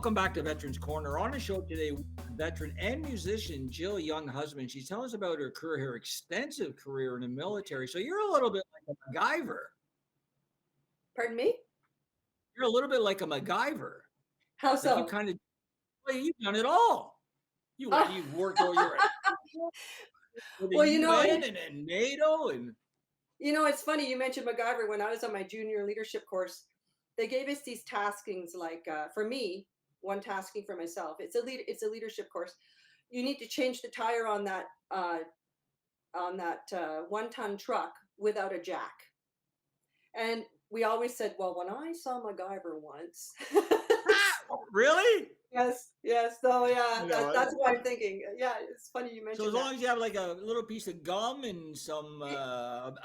Welcome back to Veterans Corner. On the show today, veteran and musician Jill Young-Husband. She's telling us about her career, her extensive career in the military. So you're a little bit like a MacGyver. Pardon me? You're a little bit like a MacGyver. How Like so? you kind of, well, you've done it all. You've worked all your with the Well, UN and NATO and. it's funny you mentioned MacGyver. When I was on my junior leadership course, they gave us these taskings. Like for me, one tasking for myself. It's a leadership course. You need to change the tire on that 1-ton truck without a jack. And we always said, well, when I saw MacGyver once. Really? Yes. So yeah, No, that's what I'm thinking. Yeah, it's funny you mentioned so as that. long as you have like a little piece of gum and some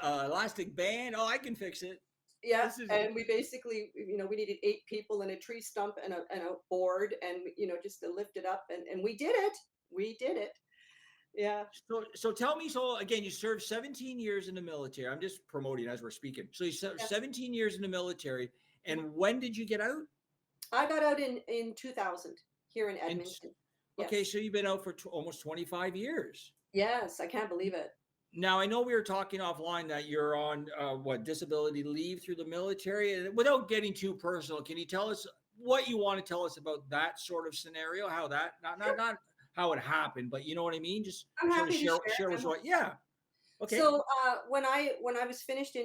elastic band, I can fix it. Yeah, and we basically, we needed 8 people and a tree stump and a board, and just to lift it up, and we did it. We did it. Yeah. So tell me. So again, you served 17 years in the military. I'm just promoting as we're speaking. So you served Yes. 17 years in the military, and when did you get out? I got out in 2000 here in Edmonton. Okay, Yes. so you've been out for almost 25 years. Yes, I can't believe it. Now, I know we were talking offline that you're on disability leave through the military. And without getting too personal, can you tell us what you want to tell us about that sort of scenario? How that not how it happened, but you know what I mean? Just I'm sort of happy to share with what. Yeah. Okay. So when I was finished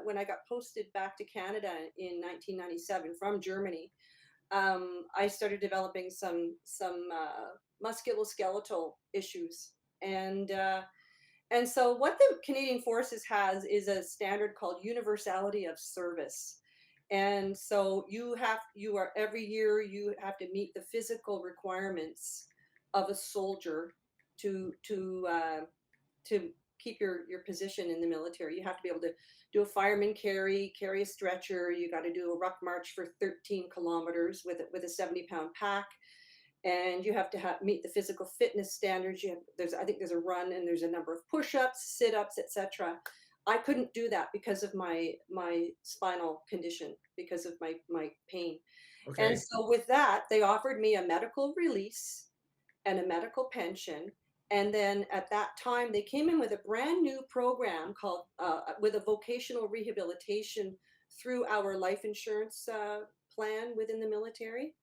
when I got posted back to Canada in 1997 from Germany, I started developing some musculoskeletal issues, and so what the Canadian Forces has is a standard called universality of service. And so every year you have to meet the physical requirements of a soldier to keep your position in the military. You have to be able to do a fireman carry a stretcher. You got to do a ruck march for 13 kilometers with a 70-pound pack. And you have to meet the physical fitness standards. I think there's a run, and there's a number of push-ups, sit-ups, etc. I couldn't do that because of my spinal condition, because of my pain. Okay. And so with that, they offered me a medical release and a medical pension. And then at that time, they came in with a brand new program called with a vocational rehabilitation through our life insurance plan within the military.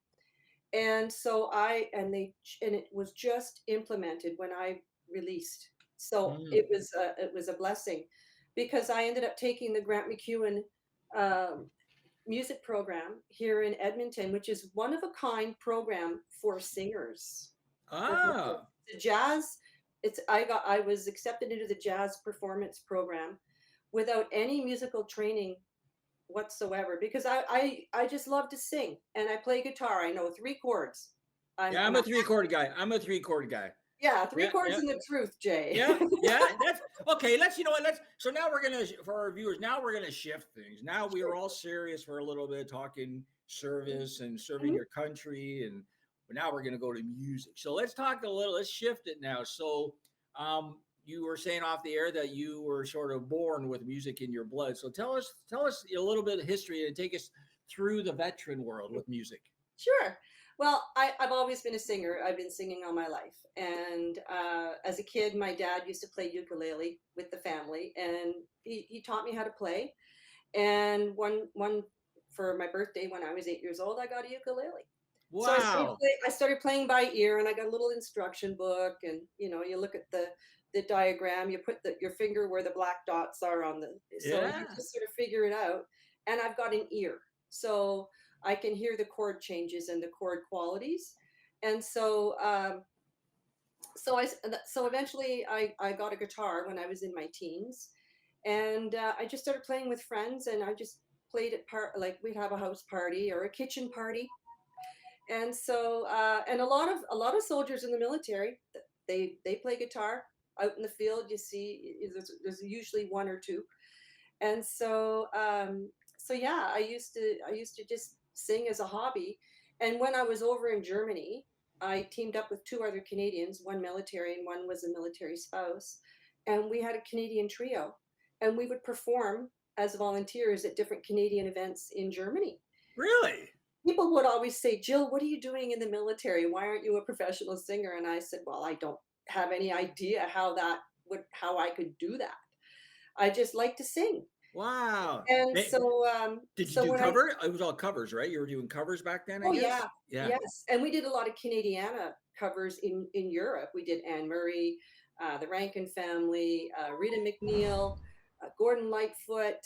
And so it was just implemented when I released. So it was a blessing, because I ended up taking the Grant McEwen music program here in Edmonton, which is one of a kind program for singers. The jazz. I was accepted into the jazz performance program without any musical training whatsoever, because I just love to sing, and I play guitar. I know 3 chords. I'm a 3-chord guy. Yeah, 3 chords and the truth, Jay. Yeah. That's okay. So now for our viewers, now we're gonna shift things. Now we are all serious for a little bit, talking service and serving your country, but now we're gonna go to music. So let's shift it now. So you were saying off the air that you were sort of born with music in your blood. So tell us a little bit of history and take us through the veteran world with music. Sure. Well, I've always been a singer. I've been singing all my life. And as a kid, my dad used to play ukulele with the family, and he taught me how to play. And one for my birthday when I was 8 years old, I got a ukulele. Wow. So I started playing by ear, and I got a little instruction book, and you look at the diagram, you put your finger where the black dots are so you just sort of figure it out. And I've got an ear, so I can hear the chord changes and the chord qualities. And so eventually I got a guitar when I was in my teens, and I just started playing with friends, and I just played at like we'd have a house party or a kitchen party. And so and a lot of soldiers in the military, they play guitar out in the field. You see, there's usually 1 or 2. And so yeah, I used to just sing as a hobby. And when I was over in Germany, I teamed up with 2 other Canadians, one military and one was a military spouse, and we had a Canadian trio, and we would perform as volunteers at different Canadian events in Germany. Really? people would always say, "Jill, what are you doing in the military? Why aren't you a professional singer?" And I said, "Well, I don't have any idea how I could do that. I just like to sing." Wow. And Hey, did you so do when I cover? It was all covers, right? You were doing covers back then, I oh guess? yeah, Yeah. yes, and we did a lot of Canadiana covers in Europe. We did Anne Murray, the Rankin Family, Rita McNeil, Gordon Lightfoot.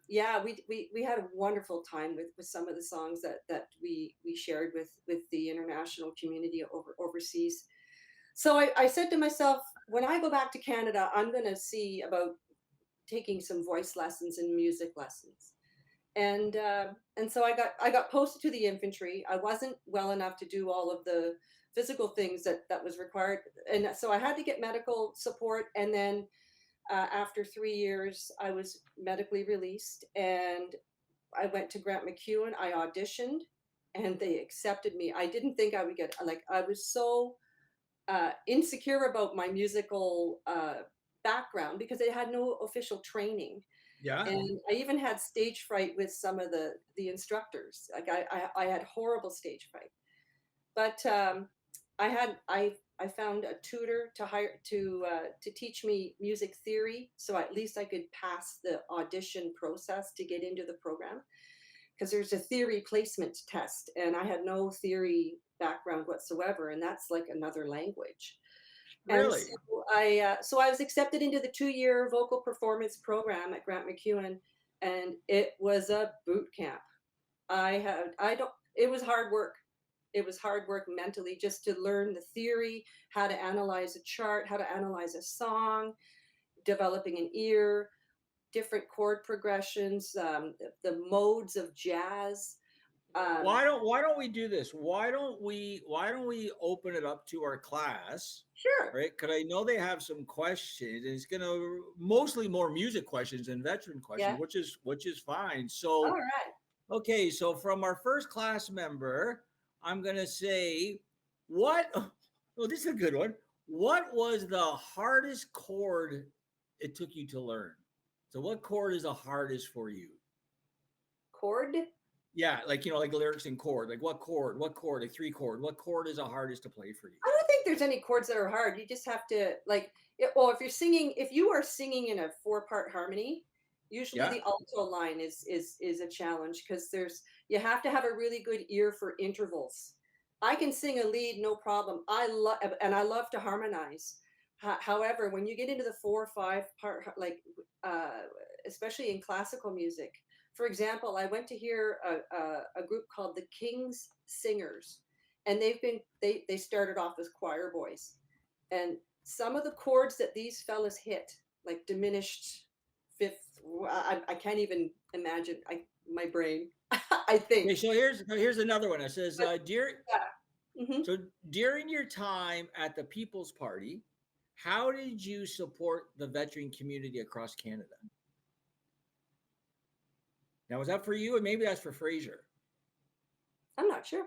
Yeah, we had a wonderful time with some of the songs that we shared with the international community overseas. So I said to myself, when I go back to Canada, I'm going to see about taking some voice lessons and music lessons. And so I got posted to the infantry. I wasn't well enough to do all of the physical things that was required, and so I had to get medical support. And then after 3 years, I was medically released, and I went to Grant McEwen. I auditioned, and they accepted me. I didn't think I would get, like, I was so insecure about my musical background because I had no official training, Yeah. and I even had stage fright with some of the instructors. Like I had horrible stage fright. But I found a tutor to teach me music theory, so at least I could pass the audition process to get into the program. Because there's a theory placement test, and I had no theory background whatsoever, and that's like another language. And Really? so I was accepted into the 2-year vocal performance program at Grant McEwen, and it was a boot camp. I don't it was hard work. It was hard work mentally just to learn the theory, how to analyze a chart, how to analyze a song, developing an ear, different chord progressions, the modes of jazz. Um, Why don't we do this? Why don't we open it up to our class, sure. right? Because I know they have some questions. And it's gonna mostly more music questions than veteran questions, Yeah. which is fine. All So right. okay, so from our first class member, I'm gonna say what oh, this is a good one. What was the hardest chord it took you to learn? So what chord is the hardest for you? Chord. Yeah, like like lyrics in chord. Like what chord? What chord? Like three chord. What chord is the hardest to play for you? I don't think there's any chords that are hard. You just have to like well, if you are singing in a four-part harmony, usually Yeah. the alto line is a challenge because there's you have to have a really good ear for intervals. I can sing a lead no problem. I love to harmonize. However, when you get into the 4 or 5 part like uh especially in classical music, for example, I went to hear a group called the King's Singers, and they started off as choir boys, and some of the chords that these fellas hit, like diminished fifth, I can't even imagine. My brain, I Okay, think. so here's another one. It says, But dear yeah, hmm so during your time at the People's Party, how did you support the veteran community across Canada? Now, was that for you, and maybe that's for Fraser? I'm not sure.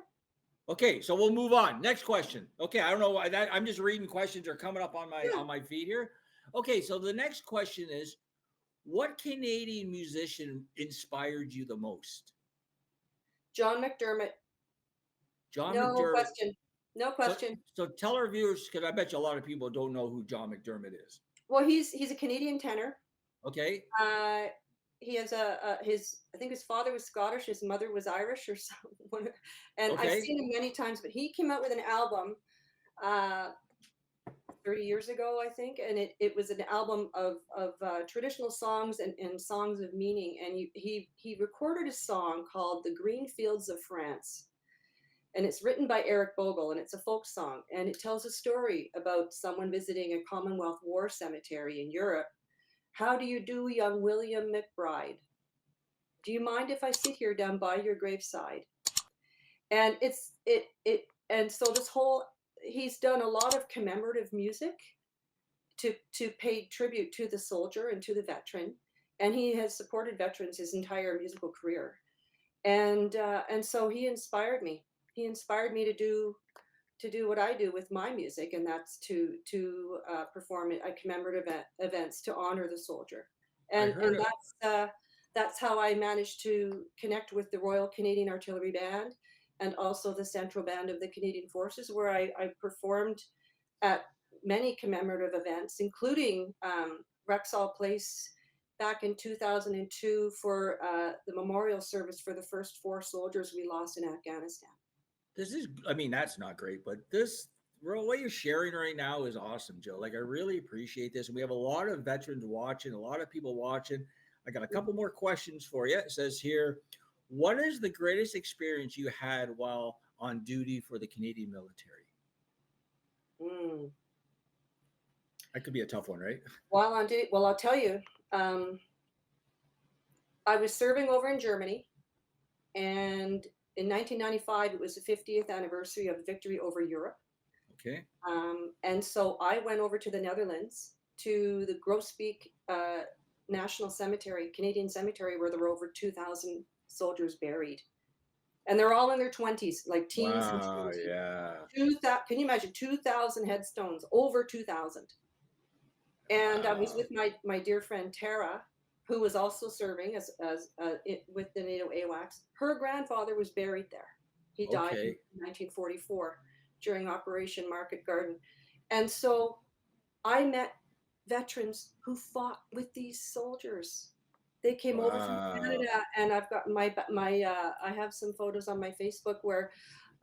Okay, so we'll move on. Next question. Okay, I don't know why that I'm just reading questions are coming up on my Yeah, feed here. Okay, so the next question is, what Canadian musician inspired you the most? John McDermott. John No McDermott. question. No So question. so tell our viewers, because I bet you a lot of people don't know who John McDermott is. Well, he's a Canadian tenor. Okay. Uh, he has his I think his father was Scottish, his mother was Irish or something. And I've Okay. seen him many times, but he came out with an album uh, 30 years ago, I think, and it was an album of traditional songs and songs of meaning. And he recorded a song called "The Green Fields of France," and it's written by Eric Bogle, and it's a folk song, and it tells a story about someone visiting a Commonwealth War cemetery in Europe. "How do you do, young William McBride? Do you mind if I sit here down by your graveside?" And and so this whole he's done a lot of commemorative music to pay tribute to the soldier and to the veteran, and he has supported veterans his entire musical career. And so he inspired me. He inspired me to do what I do with my music, and that's to perform at commemorative events to honor the soldier. I And heard it. that's that's how I managed to connect with the Royal Canadian Artillery Band and also the Central Band of the Canadian Forces, where I performed at many commemorative events, including Rexall Place back in 2002 for the memorial service for the first 4 soldiers we lost in Afghanistan. This is, I mean, that's not great, but this, what you're sharing right now is awesome, Joe. Like, I really appreciate this. And we have a lot of veterans watching, a lot of people watching. I got a couple more questions for you. It says here, what is the greatest experience you had while on duty for the Canadian military? Mm. That could be a tough one, right? While on duty, well, I'll tell you, I was serving over in Germany, and in 1995, it was the 50th anniversary of victory over Europe. Okay. And so I went over to the Netherlands to the Grosbeek National Cemetery, Canadian Cemetery, where there were over 2,000 soldiers buried. And they're all in their 20s, like teens and Wow. teens. Yeah. Can you imagine 2,000 headstones, over 2,000? And I was Wow. with my dear friend Tara, who was also serving with the NATO AWACS. Her grandfather was buried there. He died in Okay. 1944 during Operation Market Garden. And so I met veterans who fought with these soldiers. They came over from Wow. Canada, and I've got I have some photos on my Facebook where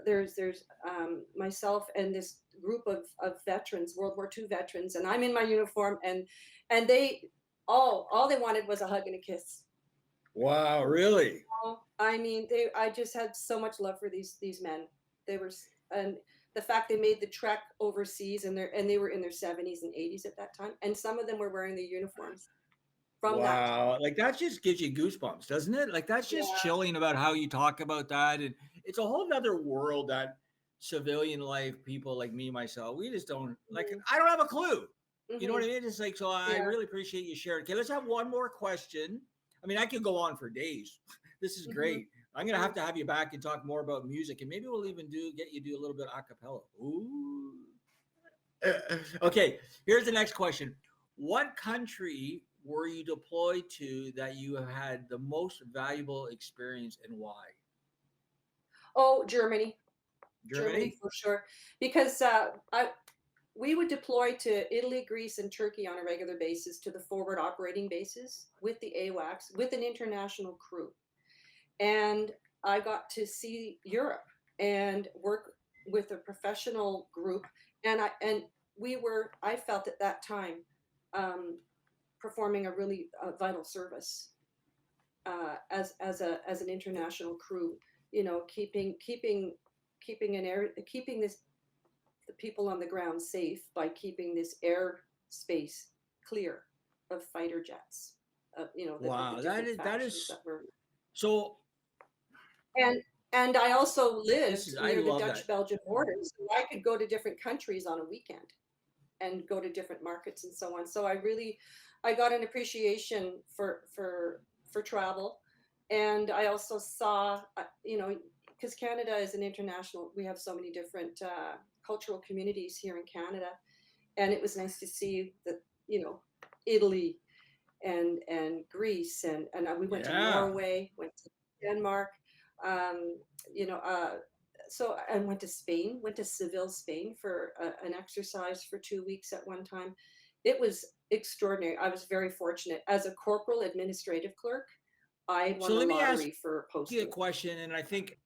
there's myself and this group of veterans, World War II veterans, and I'm in my uniform, and they all they wanted was a hug and a kiss. Wow. Really? I mean, I just had so much love for these men. They were, and the fact they made the trek overseas, and they were in their 70s and 80s at that time, and some of them were wearing their uniforms from that time. Wow. Like, that just gives you goosebumps, doesn't it? Like, that's just Yeah. chilling about how you talk about that. And it's a whole nother world that civilian life, people like me, myself, we just don't like, Mhm. I don't have a clue. You know what Mhm. I mean? It's like, so I Yeah. really appreciate you sharing. Okay, let's have one more question. I mean, I could go on for days. This is Mhm. great. I'm gonna Mhm. have you back and talk more about music, and maybe we'll even get you do a little bit of acapella. Ooh. Okay, here's the next question. What country were you deployed to that you have had the most valuable experience, and why? Oh, Germany. Germany Germany? for sure, because we would deploy to Italy, Greece, and Turkey on a regular basis to the forward operating bases with the AWACS with an international crew. And I got to see Europe and work with a professional group. And I felt at that time um, performing a really vital service as an international crew. You know, keeping the people on the ground safe by keeping this air space clear of fighter jets, the Wow, different that factions is that were. so. And and I also This lived is, I near the love that. Dutch-Belgian border, so I could go to different countries on a weekend and go to different markets and so on. So I got an appreciation for travel, and I also saw, because Canada is an international. We have so many different cultural communities here in Canada, and it was nice to see that Italy and Greece and we went to Yeah. Norway, went to Denmark, um, you know, so and went to Spain, went to Seville, Spain for an exercise for 2 weeks at one time. It was extraordinary. I was very fortunate as a corporal administrative clerk. I So won the let me ask lottery for you a posting. question, and I think,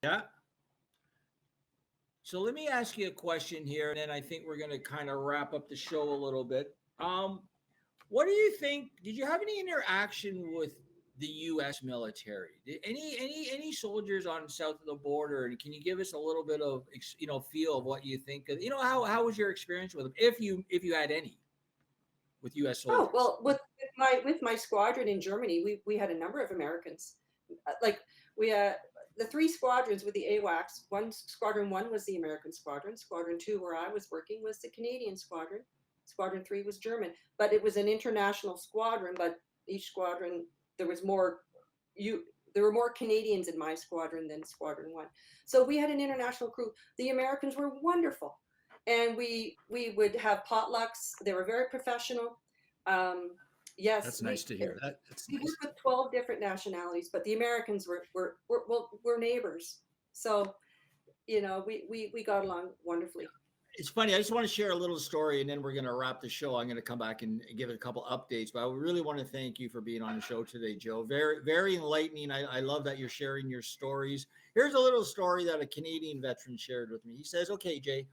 yeah. So let me ask you a question here, and then I think we're going to kind of wrap up the show a little bit. What do you think? Did you have any interaction with the U.S. military? Did any soldiers on south of the border? And can you give us a little bit of feel of what you think? How was your experience with them, if you had any, with U.S. Oh soldiers? well, with my squadron in Germany, we had a number of Americans. Like we the 3 squadrons with the AWACS. Squadron 1 was the American squadron. Squadron 2, where I was working, was the Canadian squadron. Squadron 3 was German, but it was an international squadron. But each squadron, there was more you. There were more Canadians in my squadron than Squadron 1. So we had an international crew. The Americans were wonderful, and we would have potlucks. They were very professional. Um, Yes, That's nice to hear. That's we nice. worked with 12 different nationalities, but the Americans were neighbors. So, we got along wonderfully. It's funny. I just want to share a little story, and then we're going to wrap the show. I'm going to come back and give it a couple updates. But I really want to thank you for being on the show today, Joe. Very, very enlightening. I love that you're sharing your stories. Here's a little story that a Canadian veteran shared with me. He says, "Okay, Jay,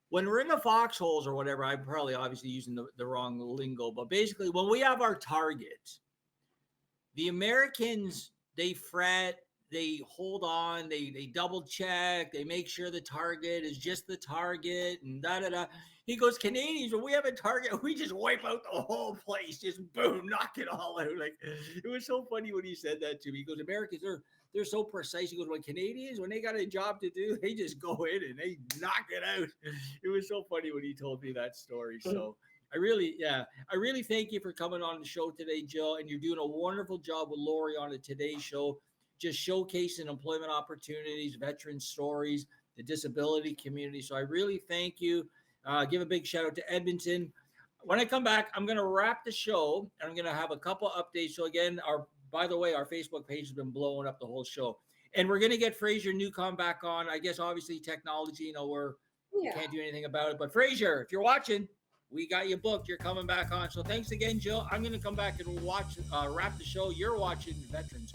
when we're in the foxholes or whatever, I'm probably obviously using the wrong lingo, but basically, when we have our targets, the Americans, they fret, they hold on, they double check, they make sure the target is just the target, and da da da." He goes, "Canadians, when we have a target, we just wipe out the whole place, just boom, knock it all out." Like, it was so funny when he said that to me. He goes, "Americans, they're so precise." He goes, "When Canadians, when they got a job to do, they just go in and they knock it out." It was so funny when he told me that story. So I really thank you for coming on the show today, Jill. And you're doing a wonderful job with Lori on the Today Show, just showcasing employment opportunities, veteran stories, the disability community. So I really thank you. Give a big shout out to Edmonton. When I come back, I'm going to wrap the show and I'm going to have a couple updates. So again, by the way, our Facebook page has been blowing up the whole show. And we're going to get Fraser Newcomb back on. I guess obviously technology, we Yeah. can't do anything about it. But Fraser, if you're watching, we got you booked. You're coming back on. So thanks again, Jill. I'm going to come back and wrap the show. You're watching Veterans